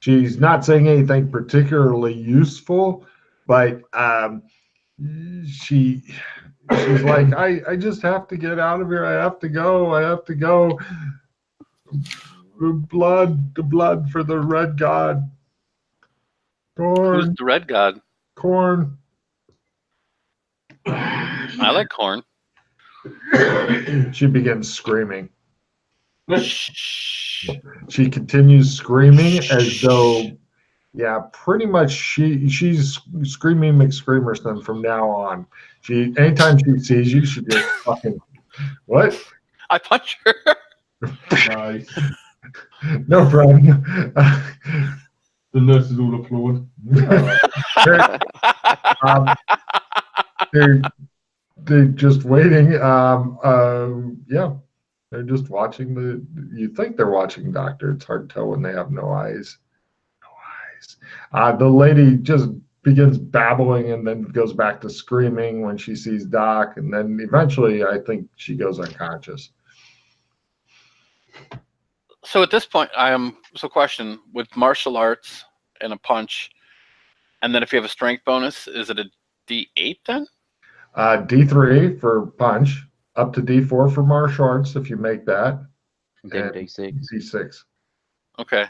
She's not saying anything particularly useful, but she's like, I just have to get out of here. I have to go. I have to go. The blood for the red god. Corn. Who's the red god? Corn. I like corn. She begins screaming. She continues screaming as though, yeah, pretty much she's screaming McScreamerson from now on. Anytime she sees you, she just fucking, what? I punch her. Nice. No problem. The nurses all applaud. They're just waiting. Yeah, they're just watching you think they're watching Doctor. It's hard to tell when they have no eyes. No eyes. The lady just begins babbling and then goes back to screaming when she sees Doc, and then eventually I think she goes unconscious. So at this point, question, with martial arts and a punch, and then if you have a strength bonus, is it a D8 then? D3 for punch, up to D4 for martial arts if you make that. Then D6. D6. Okay.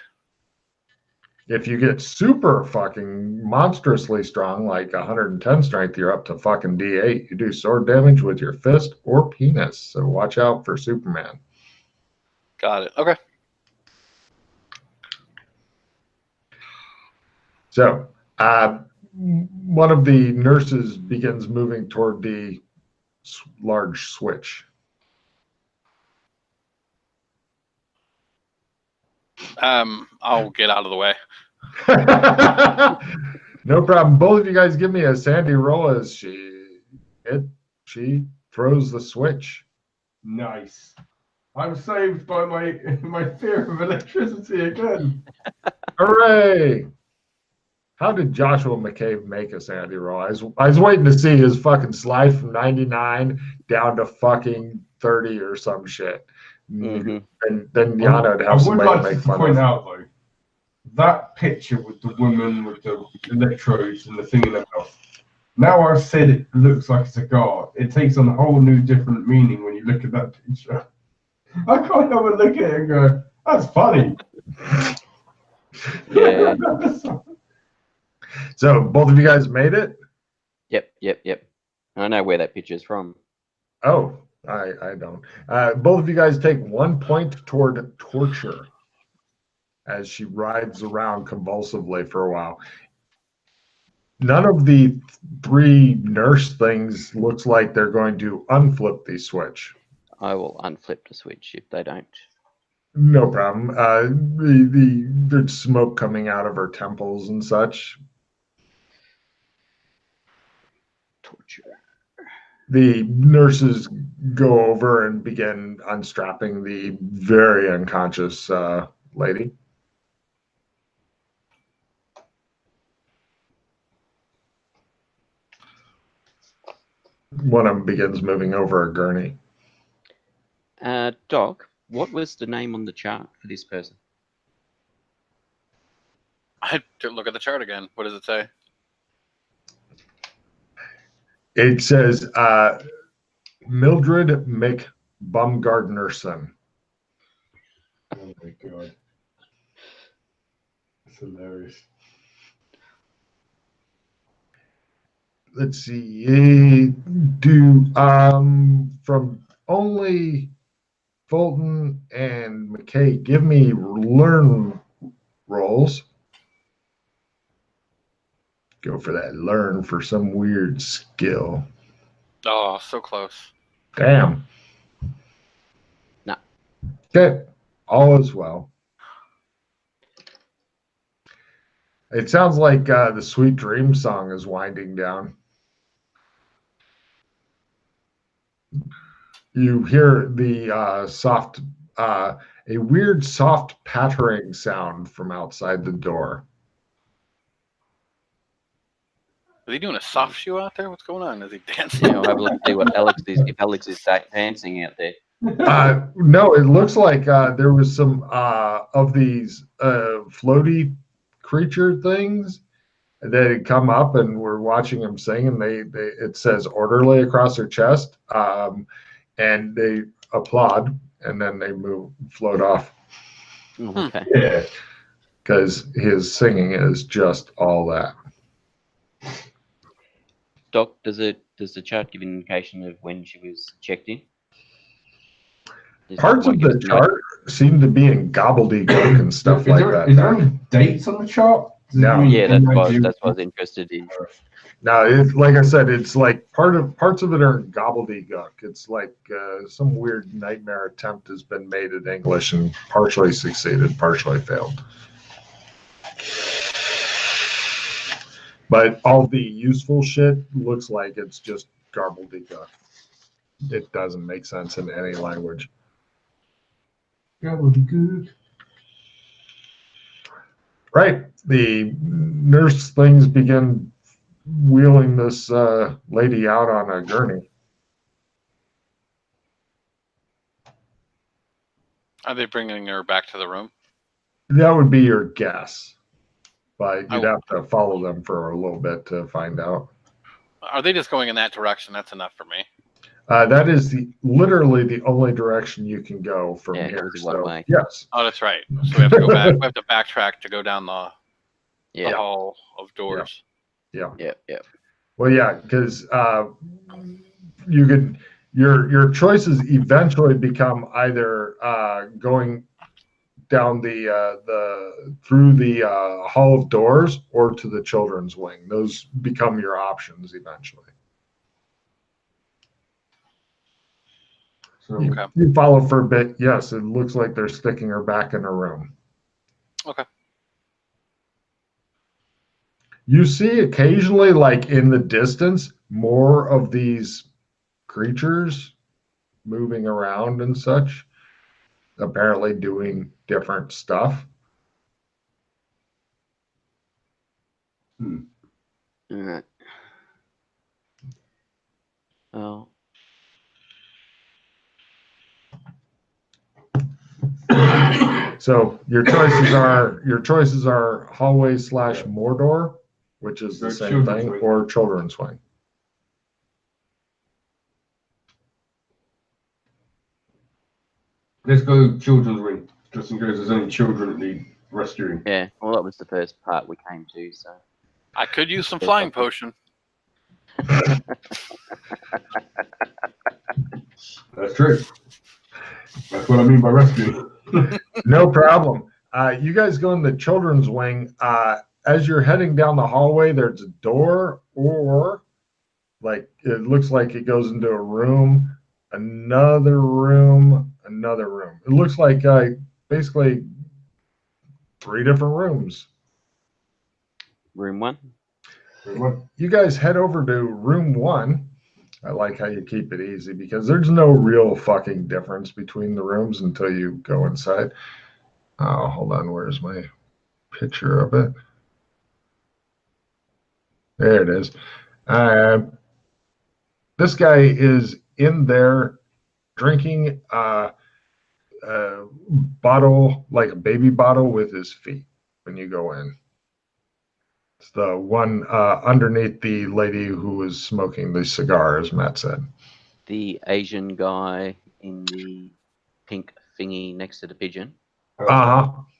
If you get super fucking monstrously strong, like 110 strength, you're up to fucking D8. You do sword damage with your fist or penis, so watch out for Superman. Got it. Okay. So, one of the nurses begins moving toward the large switch. I'll get out of the way. No problem. Both of you guys give me a sandy roll as she throws the switch. Nice. I'm saved by my fear of electricity again. Hooray! How did Joshua McCabe make a sandy roll? I was waiting to see his fucking slide from 99 down to fucking 30 or some shit. Mm-hmm. And then Yana would have somebody make fun of. I would like to point out, though, that picture with the woman with the electrodes and the thing in her mouth. Now I've said it looks like it's a guard. It takes on a whole new different meaning when you look at that picture. I can't help but look at it and go, that's funny. Yeah. So both of you guys made it? Yep. I know where that picture's from. Oh, I don't. Both of you guys take 1 point toward torture as she rides around convulsively for a while. None of the 3 nurse things looks like they're going to unflip the switch. I will unflip the switch if they don't. No problem. There's smoke coming out of her temples and such. Torture. The nurses go over and begin unstrapping the very unconscious lady. One of them begins moving over a gurney. Doc, what was the name on the chart for this person? I had to look at the chart again. What does it say? It says Mildred McBumgardnerson. Oh my god. It's hilarious. Let's see. From only Fulton and McKay, give me learn rolls. Go for that learn for some weird skill. Oh, so close. Damn. No. Okay. All is well. It sounds like the Sweet Dream song is winding down. You hear the a weird soft pattering sound from outside the door. Is he doing a soft shoe out there? What's going on? Is he dancing? Yeah, I'll have a look to see what Alex is, if Alex is dancing out there. No, it looks like there was some of these floaty creature things that come up, and we're watching them sing, and it says orderly across their chest, and they applaud, and then they float off. Okay. Yeah. Because his singing is just all that. Doc, does the chart give an indication of when she was checked in? Parts of the chart seem to be in gobbledygook and stuff like that. Is there any dates on the chart? No. Yeah, that's what I was interested in. No, like I said, it's like parts of it are gobbledygook. It's like some weird nightmare attempt has been made at English and partially succeeded, partially failed. But all the useful shit looks like it's just gobbledygook. It doesn't make sense in any language. Gobbledygook. Right. The nurse things begin wheeling this lady out on a gurney. Are they bringing her back to the room? That would be your guess. But you'd have to follow them for a little bit to find out. Are they just going in that direction? That's enough for me. That is literally the only direction you can go from here. One way. Yes. Oh, that's right. So we have to go back. We have to backtrack to go down the hall of doors. Yeah. Well, yeah, because you could your choices eventually become either going down through the hall of doors or to the children's wing. Those become your options eventually. So you follow for a bit. Yes, it looks like they're sticking her back in her room. Okay. You see occasionally, like in the distance, more of these creatures moving around and such, apparently doing different stuff. All right. Oh. So your choices are hallway / Mordor, which is the same thing, or children's wing. Let's go children's wing, just in case there's any children that need rescuing. Yeah, well, that was the first part we came to, so. I could use some flying potion. That's true. That's what I mean by rescuing. No problem. You guys go in the children's wing. As you're heading down the hallway, there's a door, or like it looks like it goes into a room, another room, another room. It looks like basically 3 different rooms. Room 1? You guys head over to room 1. I like how you keep it easy because there's no real fucking difference between the rooms until you go inside. Oh, hold on. Where's my picture of it? There it is. This guy is in there drinking a bottle, like a baby bottle, with his feet when you go in. It's the one underneath the lady who was smoking the cigar, as Matt said. The Asian guy in the pink thingy next to the pigeon.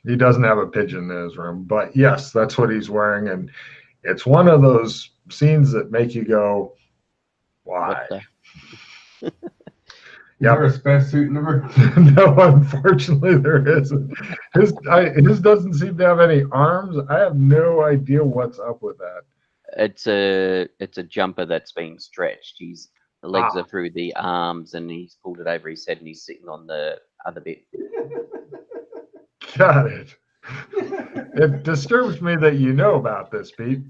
He doesn't have a pigeon in his room, but yes, that's what he's wearing, and it's one of those scenes that make you go, "Why?" Is there a spare suit in the room? No, unfortunately, there isn't. His doesn't seem to have any arms. I have no idea what's up with that. It's a jumper that's been stretched. The legs are through the arms, and he's pulled it over his head, and he's sitting on the other bit. Got it. It disturbs me that you know about this, Pete.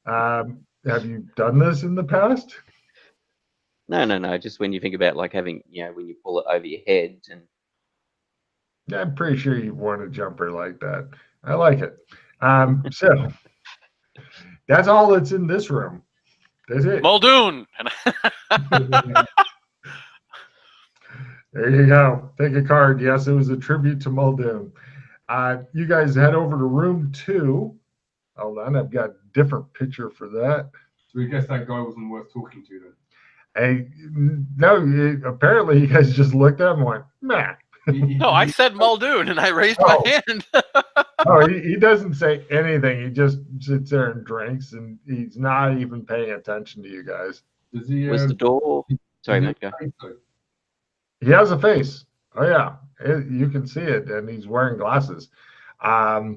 Have you done this in the past? No. Just when you think about like having, when you pull it over your head, and Yeah, I'm pretty sure you want a jumper like that. I like it. So that's all that's in this room. That's it. Muldoon. There you go. Take a card. Yes, it was a tribute to Muldoon. You guys head over to room 2. Hold on, I've got a different picture for that. So I guess that guy wasn't worth talking to then. Hey, no, apparently you guys just looked at him and went, nah. No, I said Muldoon, and I raised my hand. Oh, he doesn't say anything. He just sits there and drinks, and he's not even paying attention to you guys. Does he? Was the door? Sorry, does Matt, he- go. He has a face. Oh yeah, you can see it, and he's wearing glasses. Yeah.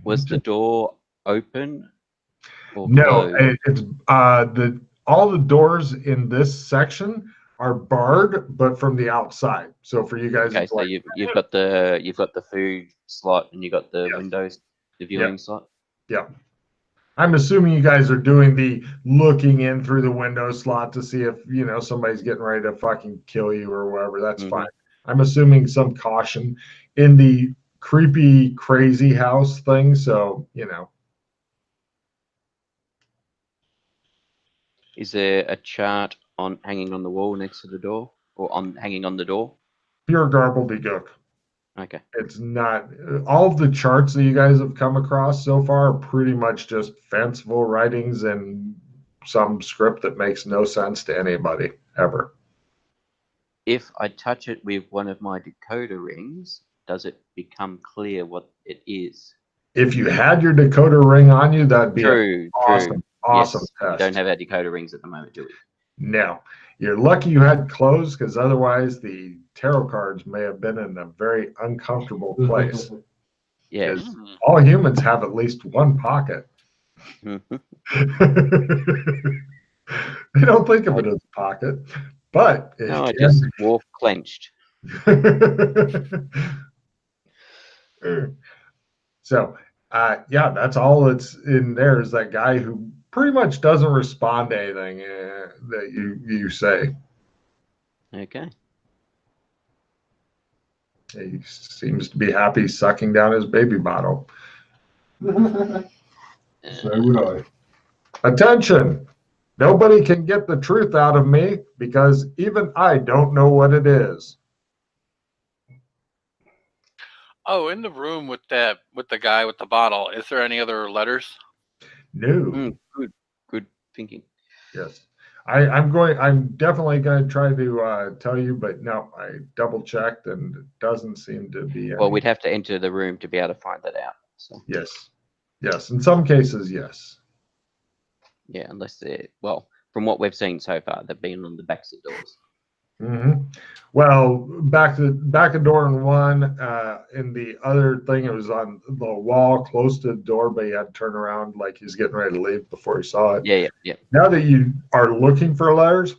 Was the door open? Or No, closed? it's all the doors in this section are barred, but from the outside. So for you guys, Okay, it's so like, you've got the food slot and you've got the Yes. windows, the viewing slot. yeah. I'm assuming you guys are doing the looking in through the window slot to see if somebody's getting ready to fucking kill you or whatever. That's Mhm. fine. I'm assuming some caution in the creepy, crazy house thing. So Is there a chart hanging on the wall next to the door, or hanging on the door? pure gobbledygook. Okay. It's not all of the charts that you guys have come across so far are pretty much just fanciful writings and some script that makes no sense to anybody ever. If I touch it with one of my decoder rings, does it become clear what it is? If you had your decoder ring on you, that'd be True. awesome Yes, test. we don't have our decoder rings at the moment, do we? No, you're lucky you had clothes because otherwise the tarot cards may have been in a very uncomfortable place. Yeah. Because all humans have at least one pocket. Mhm. They don't think of it as a pocket, but it No, I can just walk clenched. So, yeah, that's all that's in there is that guy who pretty much doesn't respond to anything that you say. Okay. He seems to be happy sucking down his baby bottle. So would I. Attention! Nobody can get the truth out of me because even I don't know what it is. Oh, in the room with the guy with the bottle, is there any other letters? No. Good thinking. Yes. I'm definitely going to try to tell you, but no, I double checked and it doesn't seem to be any. Well, we'd have to enter the room to be able to find that out. So Yes. Yes. In some cases, yes. yeah, unless they're, well, from what we've seen so far, they've been on the backs of doors. Mm-hmm. Well, back a door in one. In the other thing, it was on the wall close to the door, but you had to turn around like he's getting ready to leave before he saw it. Yeah. Now that you are looking for letters,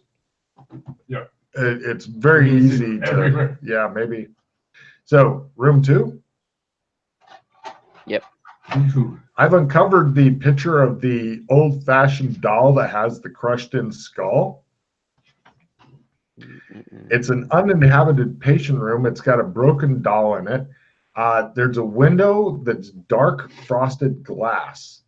Yeah, it's very easy to. everywhere. Yeah, maybe. So, room 2. Yep. I've uncovered the picture of the old-fashioned doll that has the crushed-in skull. It's an uninhabited patient room. It's got a broken doll in it. There's a window that's dark frosted glass.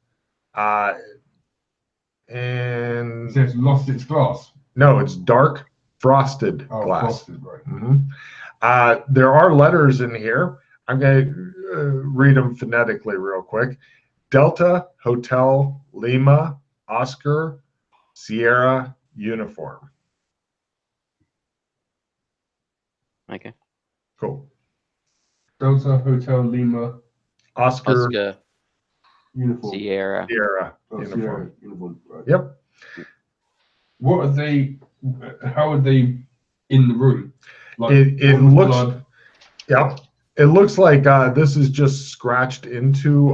And So it's lost its glass. no, it's dark frosted glass. Frosted, right. Mm-hmm. There are letters in here. I'm going to read them phonetically real quick. Delta, Hotel, Lima, Oscar, Sierra, Uniform. Okay. Cool. Delta, Hotel, Lima, Oscar, Uniform. Sierra. Sierra, Oh, Uniform. Sierra, Uniform. Right. Yep. What are they? How are they in the room? Like, It what was looks. blood? Yep. It looks like this is just scratched into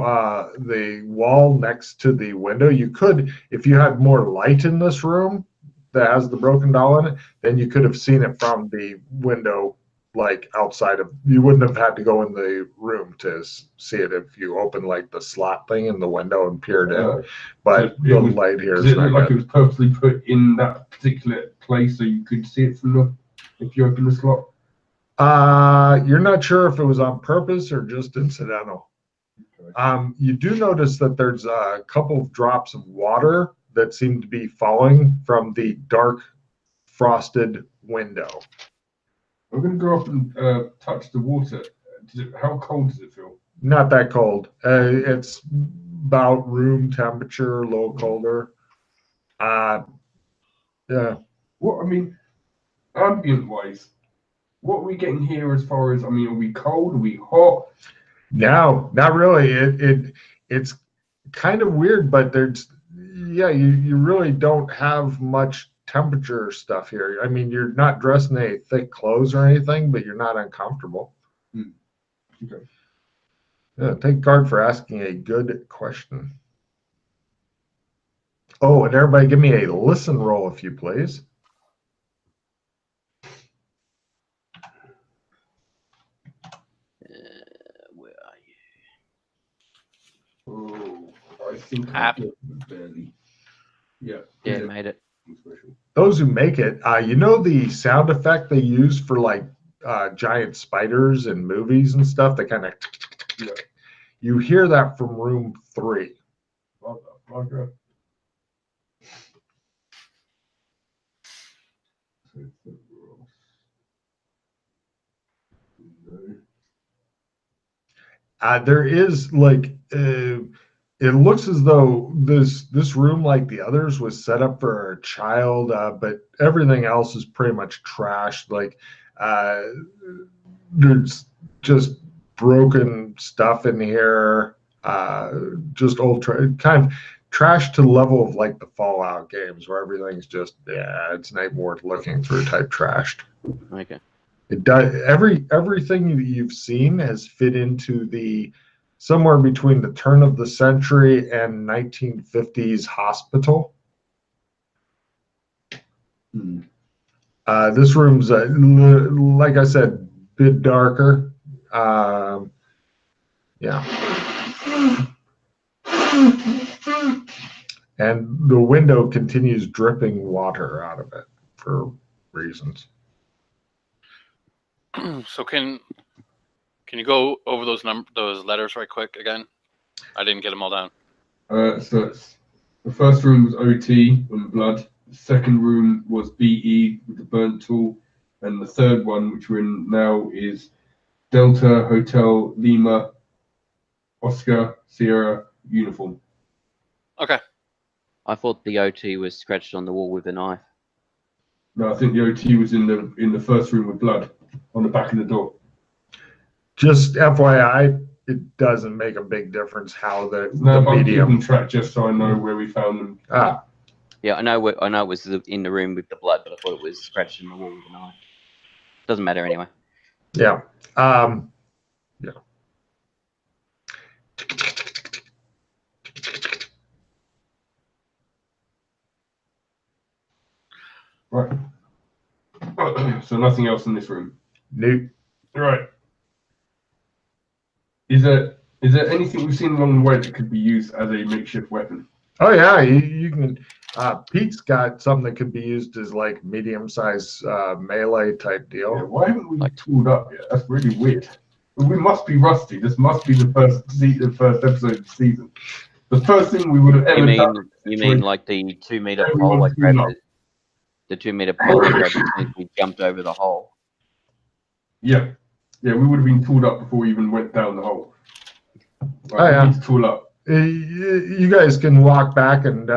the wall next to the window. You could, if you had more light in this room that has the broken doll in it, then you could have seen it from the window, like outside of. You wouldn't have had to go in the room to see it if you opened like the slot thing in the window and peered in. But So the light here Does is it not look like good. it was purposely put in that particular place so you could see it from the if you open the slot? You're not sure if it was on purpose or just incidental. Okay. You do notice that there's a couple of drops of water that seem to be falling from the dark frosted window. I'm going to go up and touch the water. How cold does it feel? Not that cold. It's about room temperature, a little colder. Yeah. What I mean, ambient wise, what are we getting here as far as? I mean, are we cold? Are we hot? No, not really. It's kind of weird, but you really don't have much temperature stuff here. I mean, you're not dressed in any thick clothes or anything, but you're not uncomfortable. Okay. Yeah, thank God for asking a good question. Oh, and everybody give me a listen roll, if you please. Where are you? Oh, I think App. I barely. Yeah. Yeah, made it. Those who make it, you know the sound effect they use for like giant spiders in movies and stuff. They kind of, you hear that from room 3. Okay. There is like it looks as though this room, like the others, was set up for a child, but everything else is pretty much trashed. Like there's just broken stuff in here, just old kind of trash to the level of like the Fallout games, where everything's just it's not worth looking through type trashed. Okay. It does everything that you've seen has fit into the somewhere between the turn of the century and 1950s hospital. This room's like I said, a bit darker. Yeah, and the window continues dripping water out of it for reasons. So can you go over those letters right quick again? I didn't get them all down. So it's, the first room was OT and blood. The second room was BE with the burnt tool, and the third one, which we're in now, is Delta Hotel Lima Oscar Sierra uniform. Okay. I thought the OT was scratched on the wall with a knife. No, I think the OT was in the first room with blood on the back of the door. Just FYI, it doesn't make a big difference how the medium. I'm keeping track just so I know where we found them. Yeah, I know it was in the room with the blood, but I thought it was scratched in the wall with a knife. Doesn't matter anyway. Yeah. Yeah. Right. So nothing else in this room. Nope. Right. Is there anything we've seen along the way that could be used as a makeshift weapon? Oh yeah, you can. Pete's got something that could be used as like medium-sized melee type deal. Yeah, why haven't we tooled up yet? That's really weird. We must be rusty. This must be the first episode of the season. The first thing we would have ever done. You mean like the 2-meter pole? The 2-meter pole we jumped over the hole. Yeah, we would have been tooled up before we even went down the hole. Right, we need to tool up. You guys can walk back and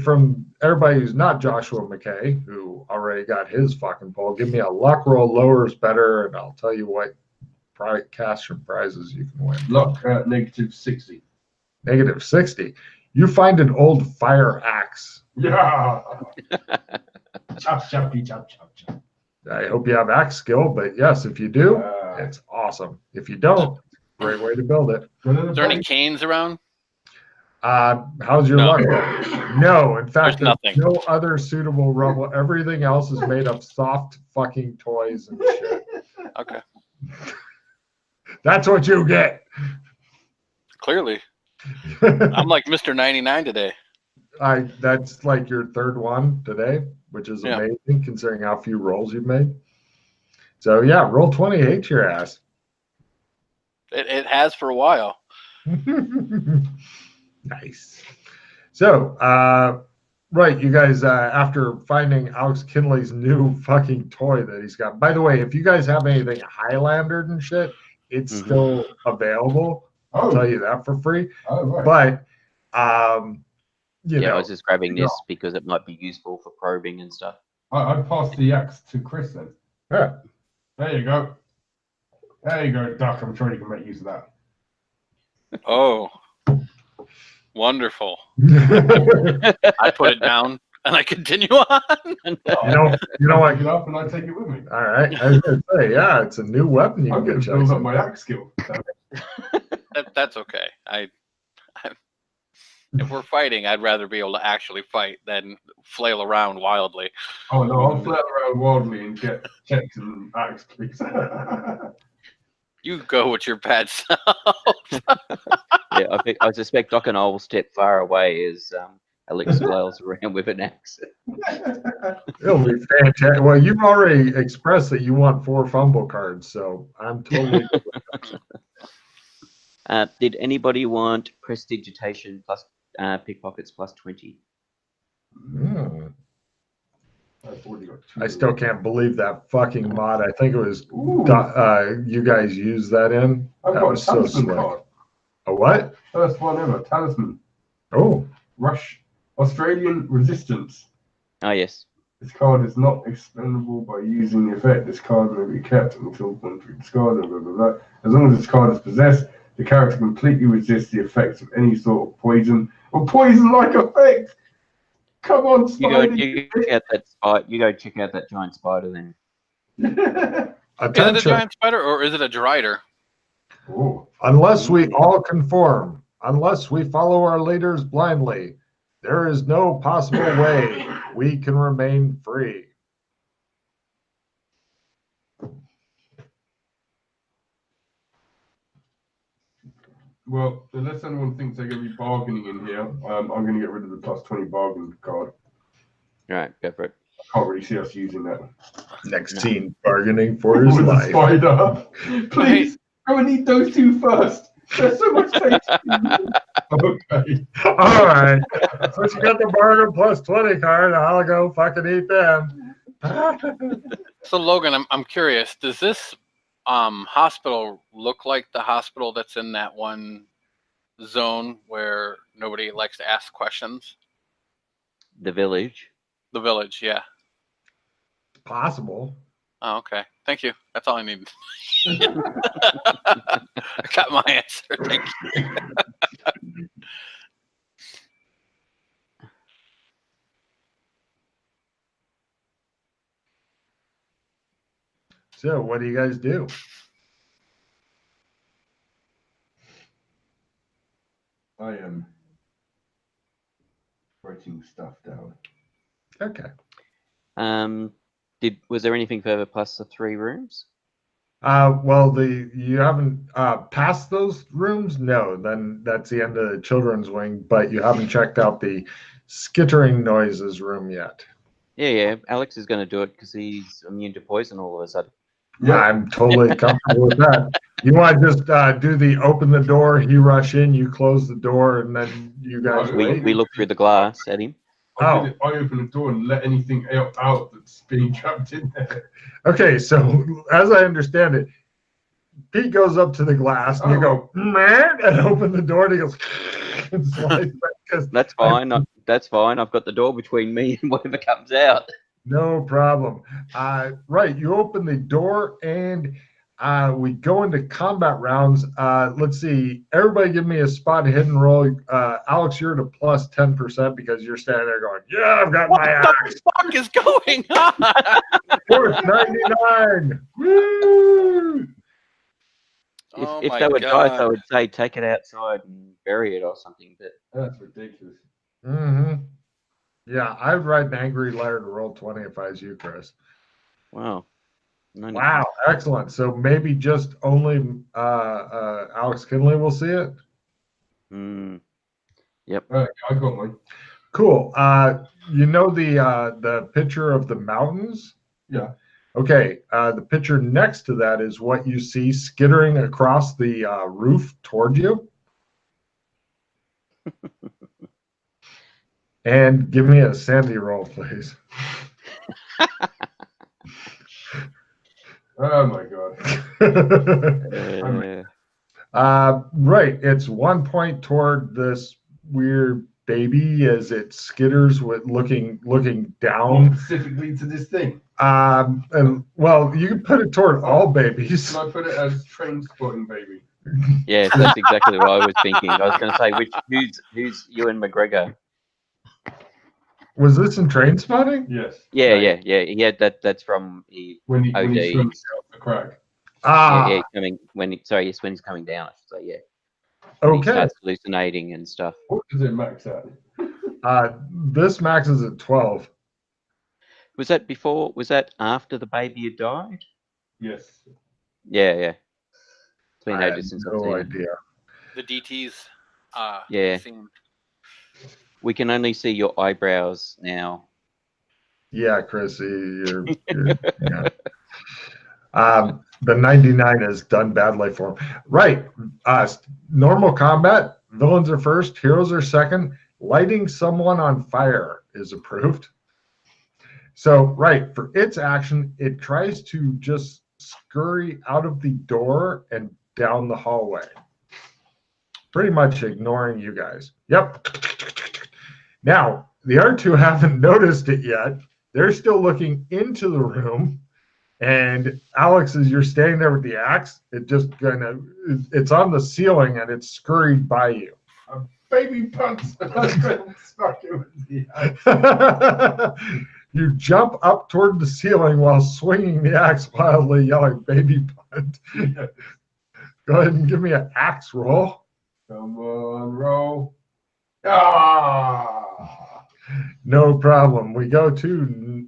from everybody who's not Joshua McKay, who already got his fucking pole, give me a luck roll. Lower is better, and I'll tell you what cash and prizes you can win. Luck at -60. -60. You find an old fire axe. Yeah. Chop, choppy, chop, chop, chop. I hope you have axe skill, but yes, if you do, it's awesome. If you don't, great way to build it. Is there any canes around? How's your luck? No, in fact, there's nothing. No other suitable rubble. Everything else is made of soft fucking toys and shit. Okay. That's what you get. Clearly. I'm like Mr. 99 today. That's like your third one today, which is amazing considering how few rolls you've made. So yeah, roll 28 your ass. It has for a while. Nice. So, right, you guys, after finding Alex Kinley's new fucking toy that he's got. By the way, if you guys have anything Highlander and shit, it's Mhm. still available. I'll tell you that for free. Oh, right. But you Yeah, I know, was just grabbing this because it might be useful for probing and stuff. I passed the axe to Chris then. yeah. There you go. There you go, Duck. I'm sure you can make use of that. Oh, wonderful. you I put it down and I continue on. know what? Pick it up and I take it with me. All right, I was gonna say, yeah, it's a new weapon you I'm can going get. to build up Jackson. my axe skill. That's okay. If we're fighting, I'd rather be able to actually fight than flail around wildly. Oh no, I'll flail around wildly and get checks and axe, please. You go with your bad self. Yeah, I suspect Doc and I will step far away as Alex flails around with an axe. It'll be fantastic. Well, you've already expressed that you want 4 fumble cards, so I'm totally. Did anybody want prestidigitation plus pickpockets plus 20? Hmm. I've already got 2. I still can't believe that fucking mod. I think it was Ooh. you guys used that in. I've That got a was so talisman slick. card. A what? First one ever, talisman. Oh, Rush. Australian resistance. Oh, yes. This card is not expendable by using the effect. This card may be kept until once discarded. Blah, blah, blah. As long as this card is possessed, the character completely resists the effects of any sort of poison or poison-like effect. Come on, Spidey. You go check out that spider. You go check out that giant spider then. Is it a attention. giant spider or is it a drider? Oh. Unless we all conform, unless we follow our leaders blindly, there is no possible way we can remain free. Well, unless anyone thinks they're going to be bargaining in here, I'm going to get rid of the plus 20 bargain card. All right, go for it. I can't really see us using that. Next No. scene bargaining for his With the life. spider. Please, I'm going to need those 2 first. There's so much taste. Okay. All right. Since you got the bargain plus 20 card, I'll go fucking eat them. So Logan, I'm curious. Does this hospital look like the hospital that's in that one zone where nobody likes to ask questions? The village. The village, yeah. Possible. Oh, okay. Thank you. That's all I needed. I got my answer. Thank you. So, what do you guys do? I am writing stuff down. Okay. Was there anything further plus the 3 rooms? Well, you haven't passed those rooms. No, then that's the end of the children's wing. But you haven't checked out the skittering noises room yet. Yeah. Alex is going to do it because he's immune to poison all of a sudden. Yeah, I'm totally comfortable with that. You want to just do the open the door, he rush in, you close the door, and then you guys wait? We look through the glass at him. I open the door and let anything out that's being trapped in there. Okay, so as I understand it, Pete goes up to the glass and you go, man, and open the door and he goes, and slides back. That's fine. That's fine. I've got the door between me and whatever comes out. No problem. Right, you open the door and we go into combat rounds. Let's see. Everybody give me a spot hidden roll. Alex, you're at a plus 10% because you're standing there going, yeah, I've got my axe. What the fuck is going on? Force 99. Woo! If they were dice, I would say take it outside and bury it or something. But That's ridiculous. Mm-hmm. Yeah, I'd write an angry letter to roll 20 if I was you, Chris. wow. Wow, excellent. So maybe just only Alex Kinley will see it? Yep. I got mine. Cool. You know the picture of the mountains? Yeah. Okay, the picture next to that is what you see skittering across the roof toward you. And give me a sanity roll, please. Oh my god. Right. It's 1 point toward this weird baby as it skitters with looking down. Specifically to this thing. And well, you can put it toward all babies. Can I put it as train spotting baby? Yes, that's exactly what I was thinking. I was going to say, who's Ewan McGregor? Was this in Train Spotting? Yes. Yeah. He had that. That's from When he OD. swims out the crack. Yeah, coming when he's coming down. I should say, yeah. When he Okay. starts hallucinating and stuff. What does it max at? This maxes at 12. Was that before? Was that after the baby had died? Yes. Yeah. It's been I have ages since I've no seen it. idea. The DTs. Yeah. Scene. We can only see your eyebrows now. Yeah, Chrissy, you're yeah. The 99 is done badly for him. Right. Normal combat, villains are first, heroes are second. Lighting someone on fire is approved. So, right, for its action, it tries to just scurry out of the door and down the hallway. Pretty much ignoring you guys. Yep. Now, the other two haven't noticed it yet. They're still looking into the room. And Alex, as you're standing there with the axe, it's on the ceiling and it's scurried by you. Baby punts. Stuck it with the axe. You jump up toward the ceiling while swinging the axe wildly, yelling, "Baby punt." Go ahead and give me an axe roll. Come on, roll. Ah! No problem. We go to,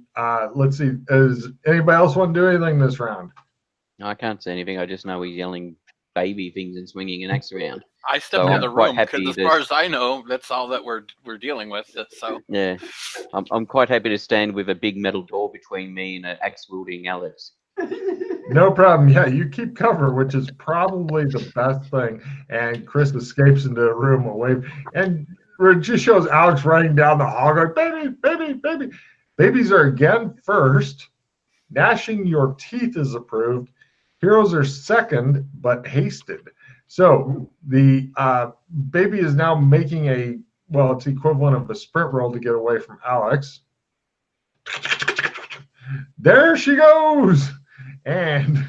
let's see, does anybody else want to do anything this round? No, I can't say anything. I just know he's yelling baby things and swinging an axe around. I stepped So in I'm the quite room happy because, as that- far as I know, that's all that we're dealing with. So Yeah, I'm quite happy to stand with a big metal door between me and an axe wielding Alex. No problem. Yeah, you keep cover, which is probably the best thing. And Chris escapes into a room away. And it just shows Alex running down the hall going, "Baby, baby, baby." Babies are again first. Gnashing your teeth is approved. Heroes are second, but hasted. So the baby is now making it's equivalent of a sprint roll to get away from Alex. There she goes. And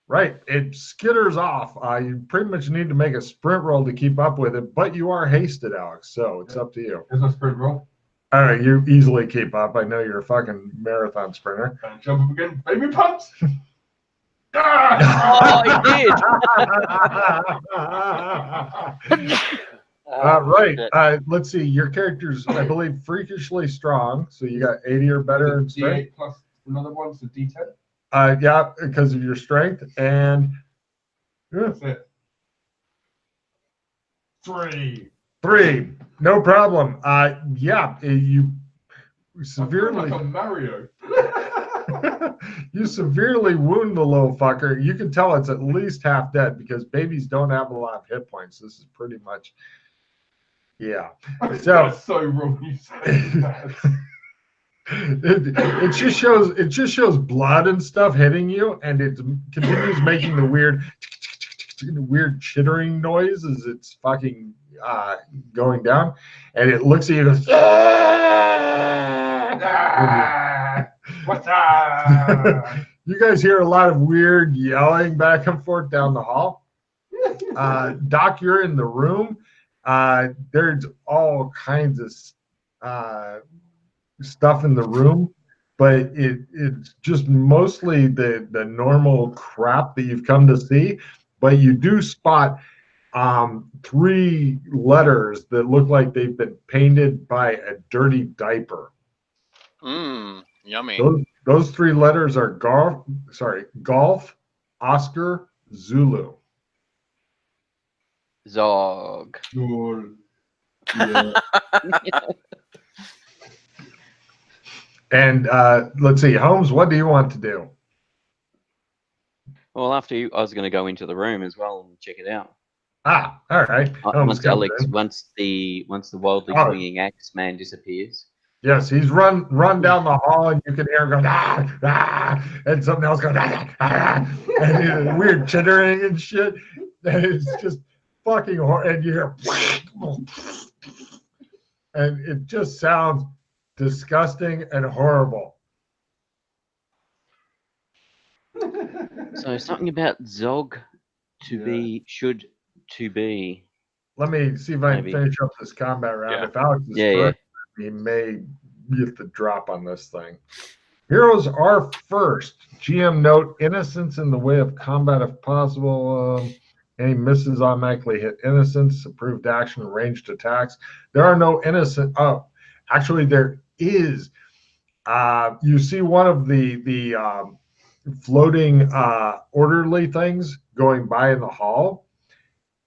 right, it skitters off. You pretty much need to make a sprint roll to keep up with it, but you are hasted, Alex, so it's up to you. There's a sprint roll. All right, you easily keep up. I know you're a fucking marathon sprinter. And jump up again. Baby punts. Oh, he did! Right. Let's see. Your character's, I believe, freakishly strong. So you got 80 or better in strength. D8 plus another one, so D10. Yeah, because of your strength. And That's it. 3. No problem. Yeah, you severely. Like a Mario. You severely wound the little fucker. You can tell it's at least half dead because babies don't have a lot of hit points. This is pretty much, yeah. So That's so wrong. You say that. it just shows blood and stuff hitting you, and it continues making the weird chittering noise as it's fucking going down, and it looks at you and goes, What's up? You guys hear a lot of weird yelling back and forth down the hall. Doc, you're in the room. There's all kinds of stuff in the room, but it's just mostly the normal crap that you've come to see. But you do spot 3 letters that look like they've been painted by a dirty diaper. Yummy. Those 3 letters are golf, Oscar, Zulu. Zog. Cool. Yeah. And let's see, Holmes, what do you want to do? Well, after you, I was going to go into the room as well and check it out. All right. Once the wildly swinging axe man disappears, Yes, he's run down the hall, and you can hear him going, ah, ah, and something else going, ah, ah, and weird chittering and shit. And it's just fucking horrible. And you hear, and it just sounds disgusting and horrible. So something about Zog should be. Let me see if I can Maybe. finish up this combat round. Yeah. If Alex is Yeah, first, he may get the drop on this thing. Heroes are first. GM note: innocence in the way of combat if possible. Any misses automatically hit innocence. Approved action, ranged attacks. There are no innocent. Oh, actually, there is. You see one of the floating orderly things going by in the hall.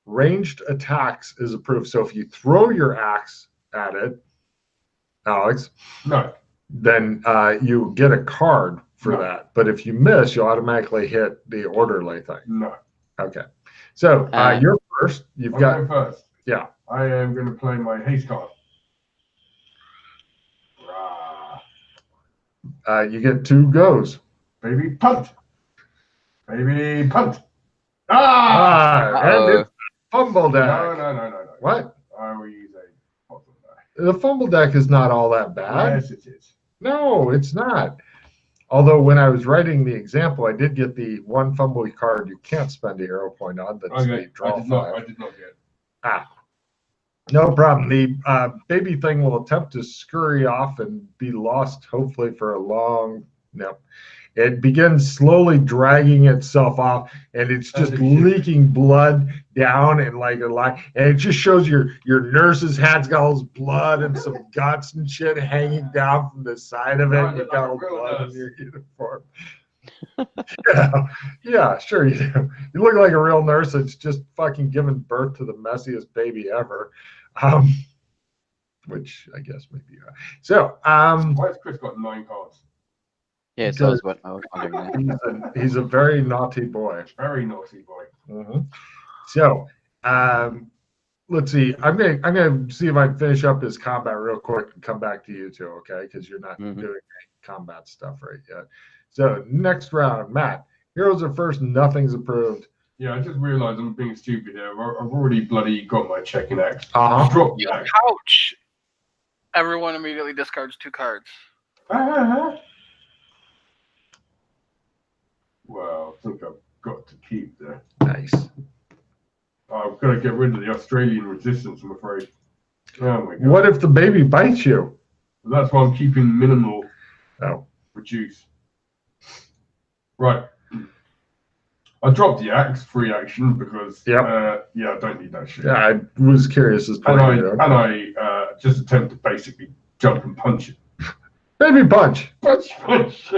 Ranged attacks is approved. So if you throw your axe at it, Alex, No. then you get a card for that. But if you miss, you'll automatically hit the orderly thing. No. Okay. So you're first. You've got. I'm going first. Yeah. I am going to play my haste card. You get 2 goes. Baby punt. Baby punt. And it's fumble deck. No. What? I will use a fumble deck. The fumble deck is not all that bad. Yes, it is. No, it's not. Although when I was writing the example, I did get the 1 fumble card you can't spend a hero point on. That's the draw 5. I did not get. No problem. The baby thing will attempt to scurry off and be lost, hopefully for a long. No, it begins slowly dragging itself off, and it's just leaking blood down and like a line. And it just shows your nurse's hat's got all this blood and some guts and shit hanging down from the side of it. You got all blood in your uniform. Yeah, sure you do. You look like a real nurse that's just fucking giving birth to the messiest baby ever. Which I guess maybe. So, why has Chris got 9 cards? Yeah, so that's what I was wondering. He's a very naughty boy. Very naughty boy. Mm-hmm. So, let's see. I'm gonna see if I can finish up his combat real quick and come back to you two, okay? Because you're not doing any combat stuff right yet. So next round, Matt. Heroes are first. Nothing's approved. Yeah, I just realized I'm being stupid here. I've already bloody got my checking axe. Uh-huh. Ouch! Everyone immediately discards 2 cards. Well, I think I've got to keep the. Nice. I've got to get rid of the Australian resistance, I'm afraid. Oh my god. What if the baby bites you? That's why I'm keeping minimal reduce. Right. I dropped the axe, free action, because I don't need that shit. Yeah, I was curious as to I just attempt to basically jump and punch it. Baby punch. Punch.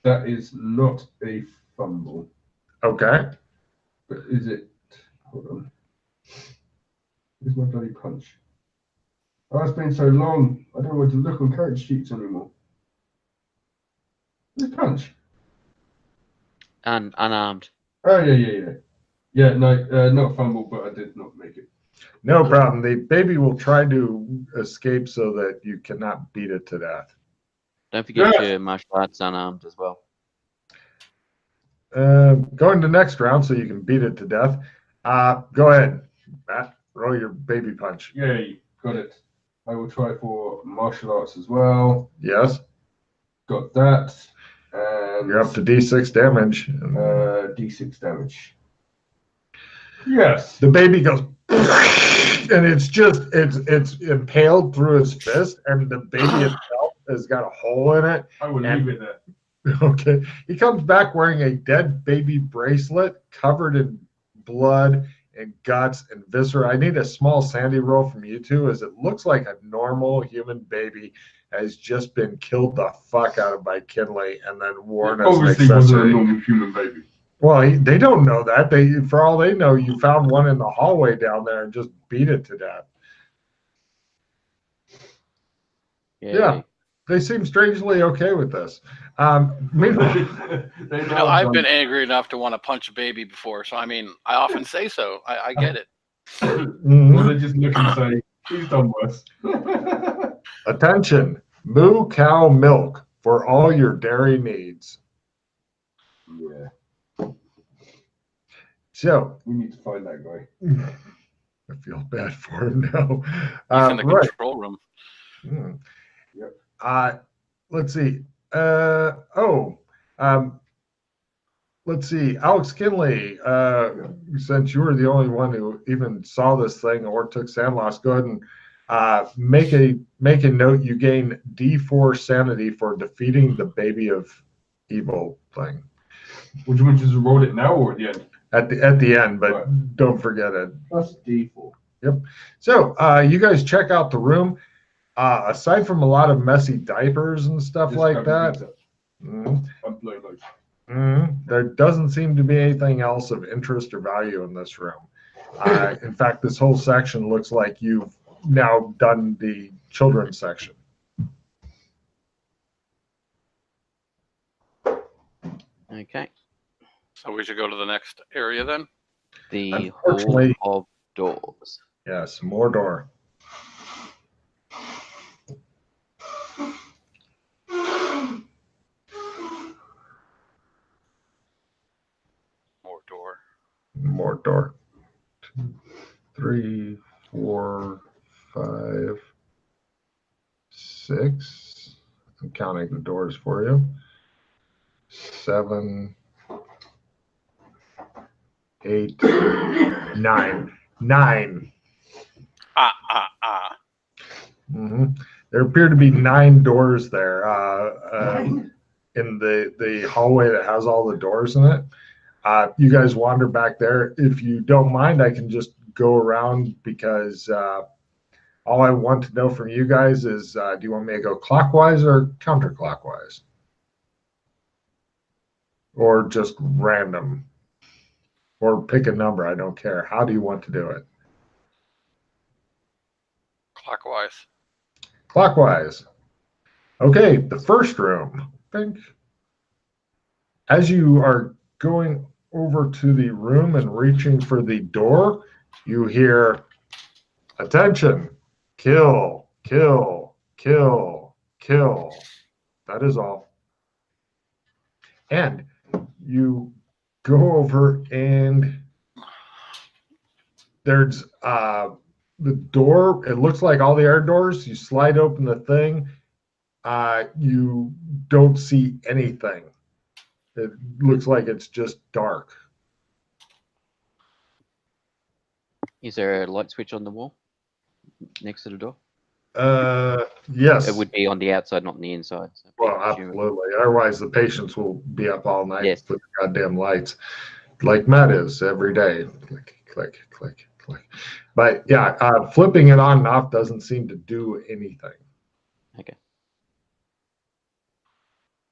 That is not a fumble. Okay. But is it? Hold on. Where's my bloody punch? Oh, it's been so long. I don't want to look on character sheets anymore. Where's punch? Unarmed. Oh, yeah. Yeah, no, not fumble, but I did not make it. No problem. The baby will try to escape so that you cannot beat it to death. Don't forget your martial arts unarmed as well. Going to next round so you can beat it to death. Go ahead, Matt. Roll your baby punch. Yay, got it. I will try for martial arts as well. Yes. Got that. And you're up to D6 damage. D6 damage. Yes. The baby goes, and it's impaled through his fist, and the baby itself has got a hole in it. I will leave it there. Okay. He comes back wearing a dead baby bracelet covered in blood and guts and viscera. I need a small sandy roll from you two, as it looks like a normal human baby has just been killed the fuck out of by Kinley and then worn as an accessory. Obviously wasn't a normal human baby. Well, they don't know that. For all they know, you found one in the hallway down there and just beat it to death. Yeah. They seem strangely okay with this. Meanwhile, I've been angry enough to want to punch a baby before, so I mean, I often say so. I get it. Or they just look and say, he's done worse. Attention, moo cow milk for all your dairy needs. Yeah, So we need to find that guy. I feel bad for him now. He's in the Right. control room. Yep. Let's see. Let's see. Alex Kinley, since you were the only one who even saw this thing or took Sandloss, go ahead and make a note. You gain D4 sanity for defeating the baby of evil thing. Would you want to just roll it now or at the end? At the end, but Right. don't forget it. That's D4. Yep. So you guys check out the room. Aside from a lot of messy diapers and stuff Just like grab that, the mhm, I'm blowing those. there doesn't seem to be anything else of interest or value in this room. In fact, this whole section looks like you've now done the children's section. Okay. So we should go to the next area then. The Hall Unfortunately- of Doors. Yes, more door. More door. More door. 2, 3, 4, 5, 6. I'm counting the doors for you. 7, 8, 9. 9. There appear to be 9 doors there in the hallway that has all the doors in it. You guys wander back there. If you don't mind, I can just go around because all I want to know from you guys is, do you want me to go clockwise or counterclockwise? Or just random? Or pick a number, I don't care. How do you want to do it? Clockwise. Clockwise. Okay, the first room. Think. As you are going over to the room and reaching for the door, you hear, attention, kill, kill, kill, kill. That is all. And you go over and there's the door. It looks like all the air doors. You slide open the thing. You don't see anything. It looks like it's just dark. Is there a light switch on the wall next to the door? Yes. It would be on the outside, not on the inside. So Well, absolutely. Otherwise, the patients will be up all night Yes. with goddamn lights, like Matt is every day. Click, click, click, click. But yeah, flipping it on and off doesn't seem to do anything. Okay.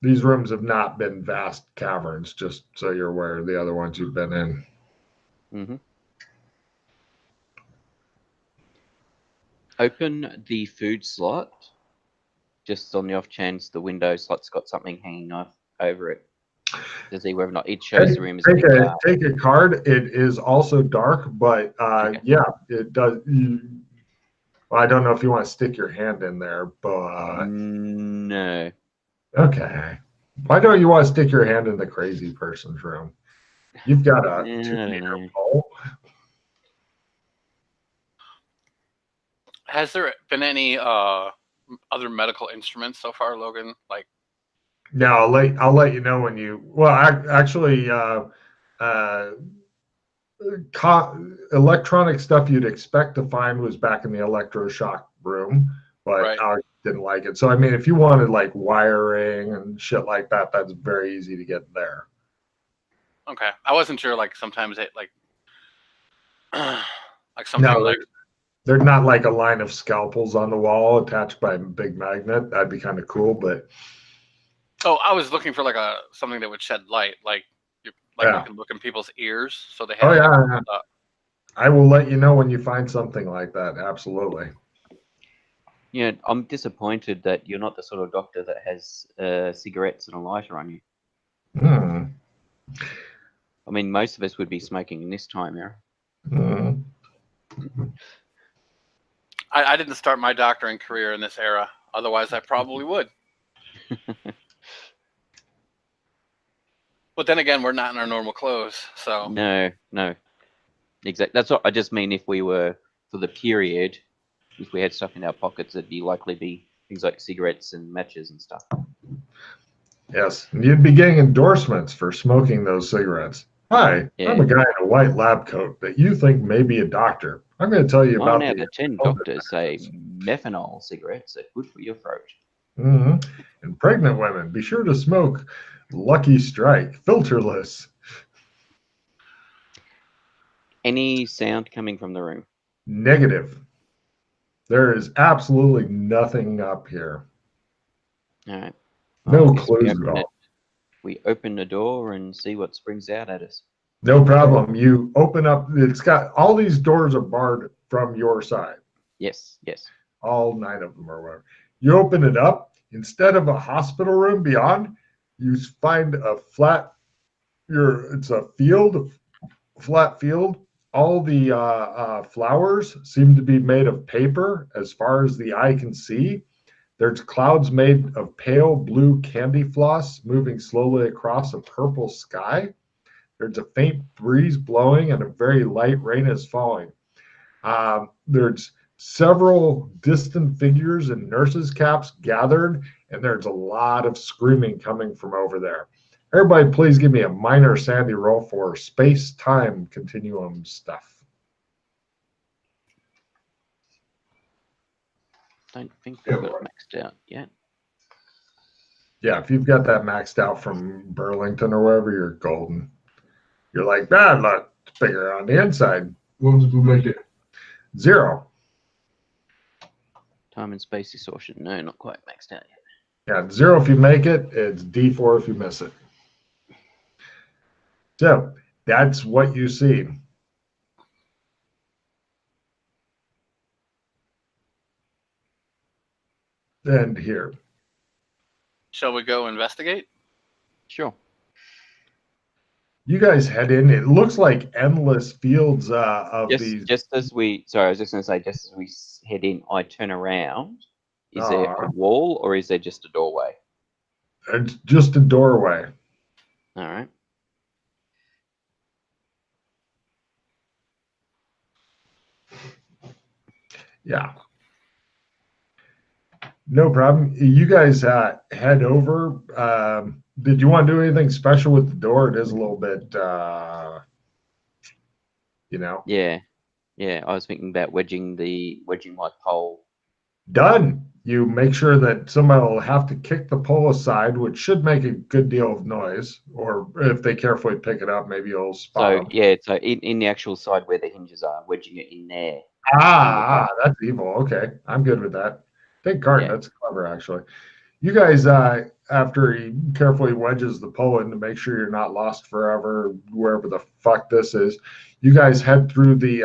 These rooms have not been vast caverns, just so you're aware of the other ones you've been in. Mm-hmm. Open the food slot, just on the off chance the window slot's got something hanging off over it, to see whether or not it shows the room is Take a card. It is also dark, but Okay. yeah, it does. Well, I don't know if you want to stick your hand in there, but No. okay. Why don't you want to stick your hand in the crazy person's room? You've got a Yeah, 2-meter pole. Has there been any other medical instruments so far, Logan? Like, No, I'll let you know when you. Well, actually, electronic stuff you'd expect to find was back in the electroshock room, but Right. I didn't like it. So I mean, if you wanted like wiring and shit like that, that's very easy to get there. okay, I wasn't sure. Like sometimes it like something No, like there's not like a line of scalpels on the wall attached by a big magnet. That'd be kind of cool, but oh, I was looking for like something that would shed light, like you Yeah. can look in people's ears, so they oh have. yeah, I will let you know when you find something like that. Absolutely. Yeah, I'm disappointed that you're not the sort of doctor that has cigarettes and a lighter on you. Hmm. I mean, most of us would be smoking in this time era. Hmm. I didn't start my doctoring career in this era. Otherwise, I probably would. But then again, we're not in our normal clothes, so. No. Exactly. That's what I just mean. If we were for the period, if we had stuff in our pockets, it'd be likely be things like cigarettes and matches and stuff. Yes, and you'd be getting endorsements for smoking those cigarettes. Hi, Yeah. I'm a guy in a white lab coat that you think may be a doctor. I'm going to tell you 9 about out the of 10 doctors say methanol cigarettes are good for your throat. And pregnant women, be sure to smoke Lucky Strike, filterless. Any sound coming from the room? Negative. There is absolutely nothing up here. All right. No I guess clues at all. We open the door and see what springs out at us. No problem. You open up. It's got all these doors are barred from your side. Yes. All 9 of them or whatever. You open it up. Instead of a hospital room beyond, you find a flat. It's a field, flat field. All the flowers seem to be made of paper, as far as the eye can see. There's clouds made of pale blue candy floss moving slowly across a purple sky. There's a faint breeze blowing and a very light rain is falling. There's several distant figures in nurses' caps gathered, and there's a lot of screaming coming from over there. Everybody, please give me a minor sandy roll for space-time continuum stuff. Don't think we've got it maxed out yet. Yeah, if you've got that maxed out from Burlington or wherever, you're golden. You're like, bad luck. It's bigger on the inside. What did we make it? 0. Time and space distortion. No, not quite maxed out yet. Yeah, 0 if you make it. It's D4 if you miss it. So that's what you see. And here. Shall we go investigate? Sure. You guys head in. It looks like endless fields of these. Just as we, sorry, I was just going to say, just as we head in, I turn around. Is there a wall or is there just a doorway? It's just a doorway. All right. Yeah. No problem. You guys head over. Did you want to do anything special with the door? It is a little bit, Yeah. I was thinking about wedging my pole. Done. You make sure that somebody will have to kick the pole aside, which should make a good deal of noise. Or if they carefully pick it up, maybe you'll spot them. Yeah, so in the actual side where the hinges are, wedging it in there. That's evil. Okay, I'm good with that. Take cart. Yeah. That's clever, actually. You guys, after he carefully wedges the pole in to make sure you're not lost forever, wherever the fuck this is, you guys head through the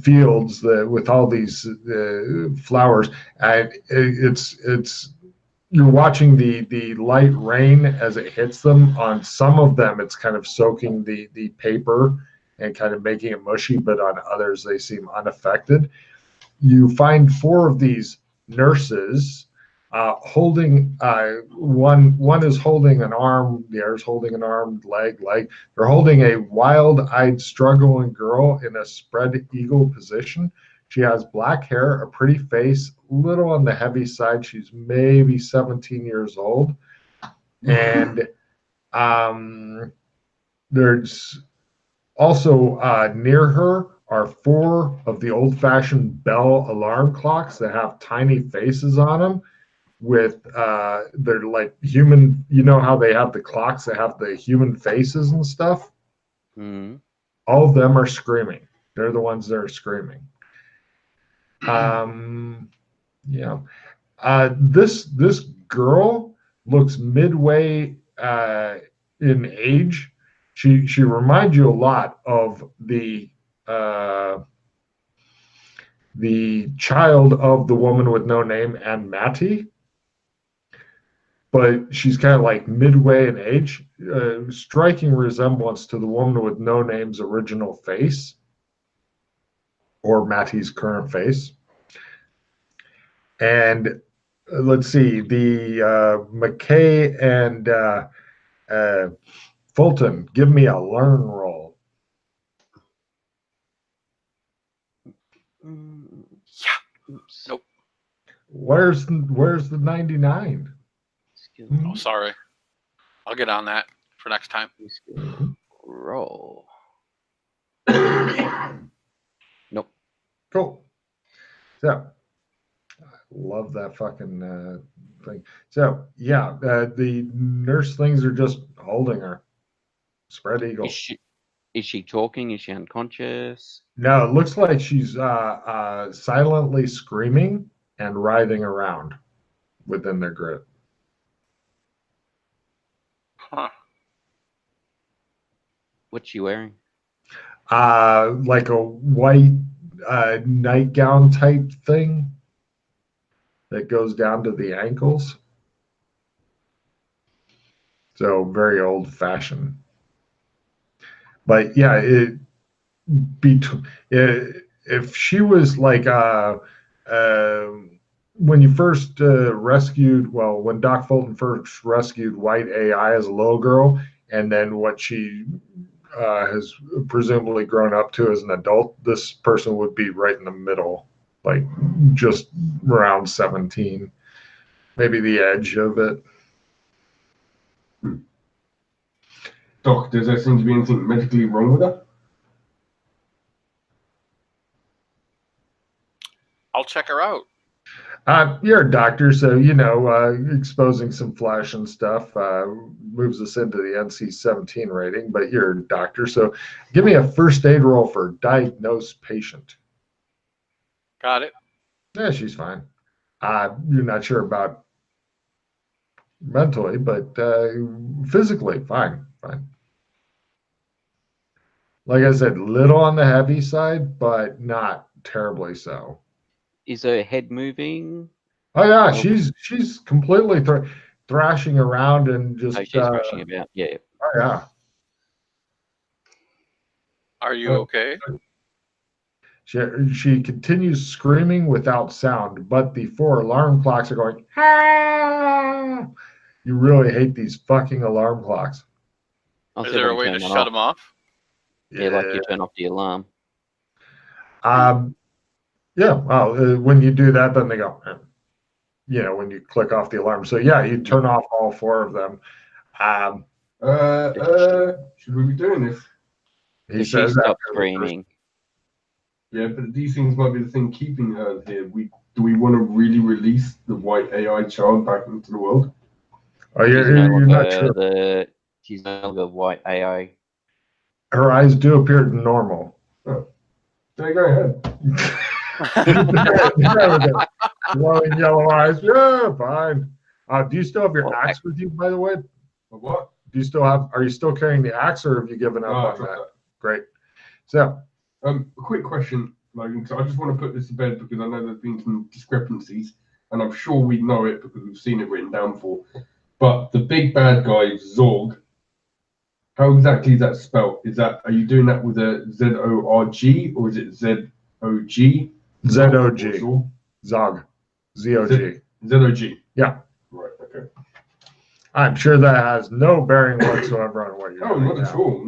fields with all these flowers, and it's you're watching the light rain as it hits them. On some of them, it's kind of soaking the paper and kind of making it mushy, but on others, they seem unaffected. You find 4 of these nurses holding one is holding an arm, the other's holding an arm, leg. They're holding a wild-eyed, struggling girl in a spread eagle position. She has black hair, a pretty face, a little on the heavy side. She's maybe 17 years old. And there's also near her are 4 of the old-fashioned bell alarm clocks that have tiny faces on them with they're like human. You know how they have the clocks that have the human faces and stuff? Mm-hmm. All of them are screaming. They're the ones that are screaming. This girl looks midway in age. She reminds you a lot of the child of the woman with no name, and Matty. but she's kind of like midway in age, striking resemblance to the woman with No Name's original face, or Mattie's current face. And let's see, the McKay and Fulton, give me a learn roll. Yeah. Oops. Nope. Where's the 99? Skill. Oh, sorry. I'll get on that for next time. Skill. Roll. Nope. Cool. So, I love that fucking thing. So, yeah, the nurse things are just holding her. Spread eagle. Is she talking? Is she unconscious? No, it looks like she's silently screaming and writhing around within their grip. Huh. What's she wearing? Like a white nightgown type thing that goes down to the ankles. So very old fashioned. But yeah, if she was like when you first rescued, well, when Doc Fulton first rescued White AI as a little girl, and then what she has presumably grown up to as an adult, this person would be right in the middle, like just around 17, maybe the edge of it. Doc, does there seem to be anything medically wrong with her? I'll check her out. You're a doctor, so you know exposing some flesh and stuff moves us into the NC-17 rating. But you're a doctor, so give me a first aid roll for diagnosed patient. Got it. Yeah, she's fine. You're not sure about mentally, but physically, fine. Like I said, little on the heavy side, but not terribly so. Is her head moving? Oh yeah, Oh. she's completely thrashing around and just. Oh, she's thrashing about. Yeah. Oh yeah. Are you okay? She continues screaming without sound, but the 4 alarm clocks are going. Ah! You really hate these fucking alarm clocks. Is there a way to shut them off? Yeah, like you turn off the alarm. Yeah. Well, when you do that, then they go. You know, when you click off the alarm. So yeah, you turn off all 4 of them. Should we be doing this? He says stop after screaming. Yeah, but these things might be the thing keeping her here. Do we want to really release the white AI child back into the world? Oh, you're not sure. She's no longer white AI. Her eyes do appear normal. Oh. So go ahead. Glowing yellow eyes. Yeah, fine. Do you still have your Well, axe with you, by the way? What? Do you still have? Are you still carrying the axe, or have you given up on that? Great. So, a quick question, Logan. So I just want to put this to bed because I know there's been some discrepancies, and I'm sure we know it because we've seen it written down before. But the big bad guy, Zorg, how exactly is that spelled? Are you doing that with a Z-O-R-G or is it Z-O-G? Z-O-G. Zog. Z-O-G. Z-O-G. Yeah. Right, okay. I'm sure that has no bearing whatsoever on what you're doing. Oh, not at all.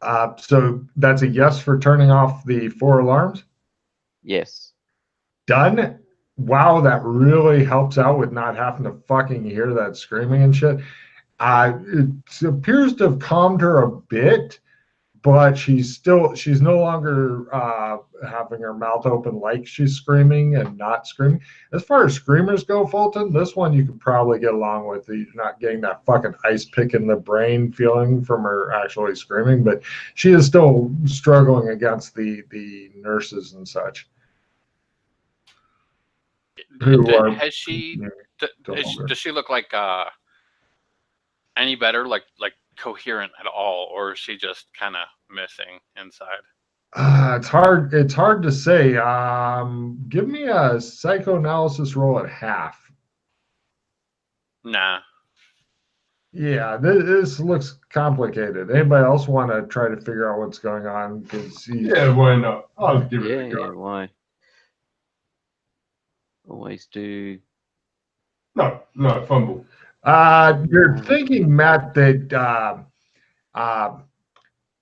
No. So that's a yes for turning off the 4 alarms? Yes. Done? Wow, that really helps out with not having to fucking hear that screaming and shit. It appears to have calmed her a bit, but she's no longer having her mouth open like she's screaming and not screaming. As far as screamers go, Fulton, this one you could probably get along with. You're not getting that fucking ice pick in the brain feeling from her actually screaming, but she is still struggling against the nurses and such. Does she look like any better, like coherent at all, or is she just kind of missing inside? It's hard. It's hard to say. Give me a psychoanalysis roll at half. Nah. Yeah, this looks complicated. Anybody else want to try to figure out what's going on? Because Yeah, why not? I'll give it a go. Yeah, why? Always do. No, fumble. you're thinking, Matt, that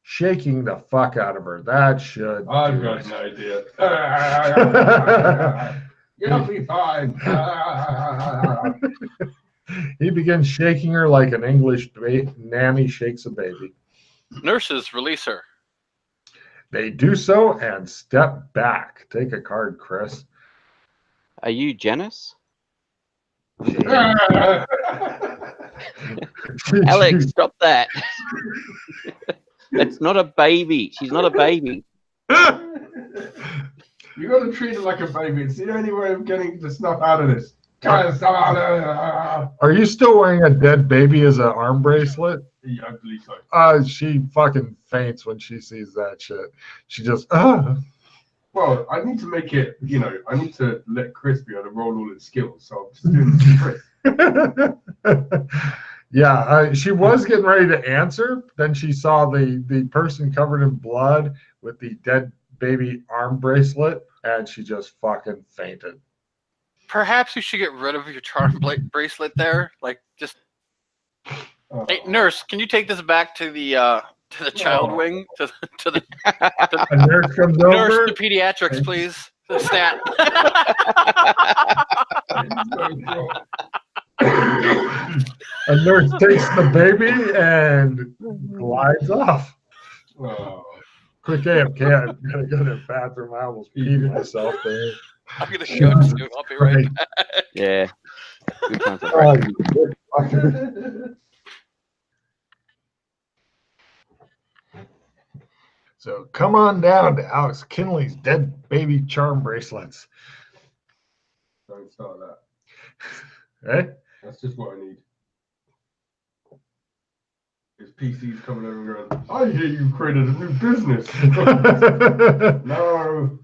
shaking the fuck out of her. That should. I've do got it. an idea. You'll be fine. He begins shaking her like an English nanny shakes a baby. Nurses, release her. They do so and step back. Take a card, Chris. Are you Janice? Alex, stop that. That's not a baby. She's not a baby. You got to treat her like a baby. It's the only way of getting the stuff out of this. Are you still wearing a dead baby as an arm bracelet? Yeah, I believe so. She fucking faints when she sees that shit. She just, Well, I need to make it, I need to let Chris be able to roll all his skills. So I'm just doing this for Chris. Yeah, she was getting ready to answer. Then she saw the person covered in blood with the dead baby arm bracelet, and she just fucking fainted. Perhaps you should get rid of your charm bracelet there. Like, just. Hey, nurse, can you take this back to the child wing? To the A nurse comes nurse over. to pediatrics, please. The stat. A nurse takes the baby and glides off. Quick AFK, I'm gonna go to the bathroom. I almost peed myself there. I'm gonna go too. I'll be right back. Yeah. Good concept. Oh, you good fucker. So come on down to Alex Kinley's dead baby charm bracelets. Don't start that. Hey? That's just what I need. His PC's coming over and going, I hear you created a new business. No.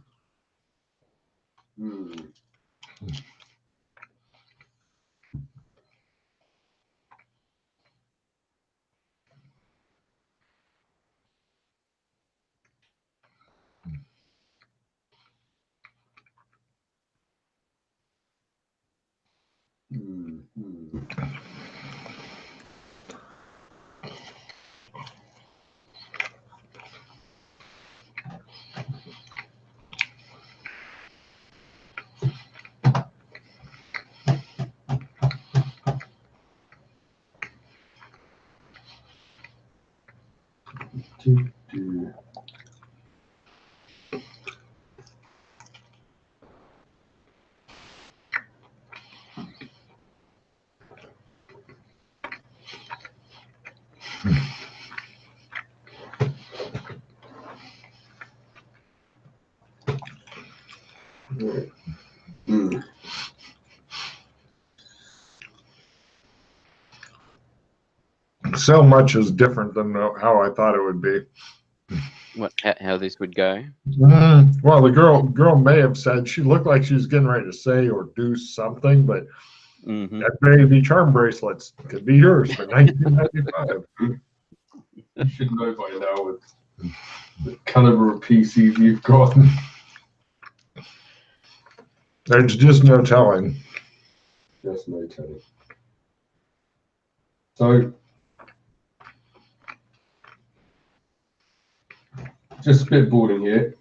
So much is different than how I thought it would be. What? How this would go? Well, the girl may have said she looked like she was getting ready to say or do something, but that baby charm bracelets could be yours for $19.95. You should know by now with the caliber of PCs you've got. There's just no telling. Just no telling. So, just spitballing here.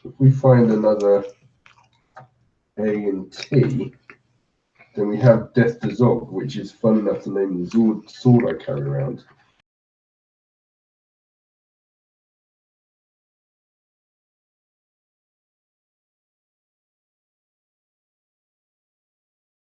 If we find another A and T, then we have Death Dissolve, which is fun enough to name the sword I carry around.